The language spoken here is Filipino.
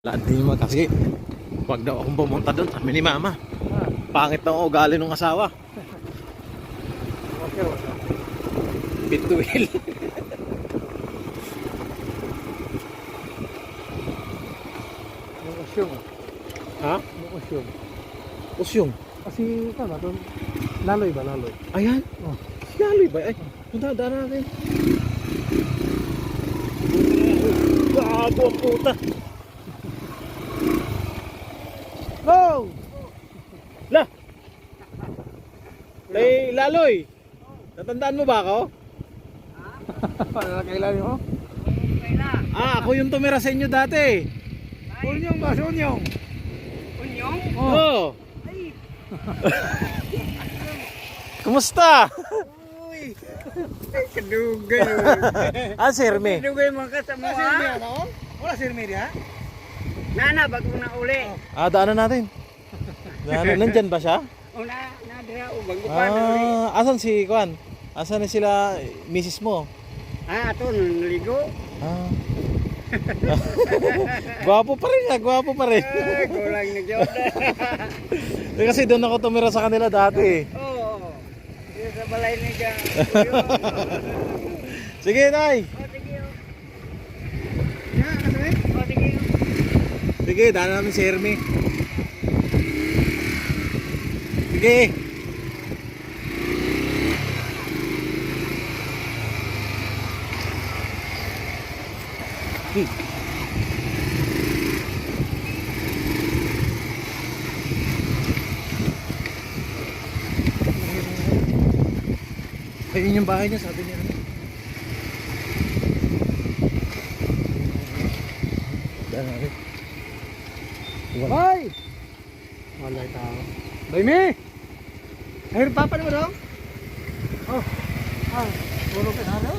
Laan din mo kasi wag daw akong pumunta doon, sabi ni mama. Pangit daw ugali ng asawa. Okay. Bituil. Usyong. Ha? Usyong. Usyong. Kasi ikaw ba doon? Laloy ba? Laloy? Ayan. Oh. Laloy ba? Ay, punta daan natin. Gago ang puta. Go! La! Lay, Laloy! Natandaan mo ba ako? Paano na kailan mo? Ako yung tumira sa inyo dati. Unyong ba? Unyong? Unyong? Oo. Kumusta? Uy! Ay, kadugay. Sirme. Kadugay mga kasama ha? Wala si Media? Nana, bago na uli. Daanan natin. Nandyan ba siya? O na dira, o bago pa na uli. Asan si Kwan? Asan na sila, misis mo? Ito, naligo. Gwapo pa rin, gwapo pa rin. Kulang na dyan. Kasi doon ako tumira sa kanila dati. Oo. Dito sa balay na dyan. Sige, Nay. O, sige o. Sige. O, sige o. Sige, daanan namin si Hermie. Sige. Ayun yung bahay niya, sabi niya. Daan natin. Bye! Wala tao. Bye me! Ay, papa naman daw? Oh. Tulog ka na daw.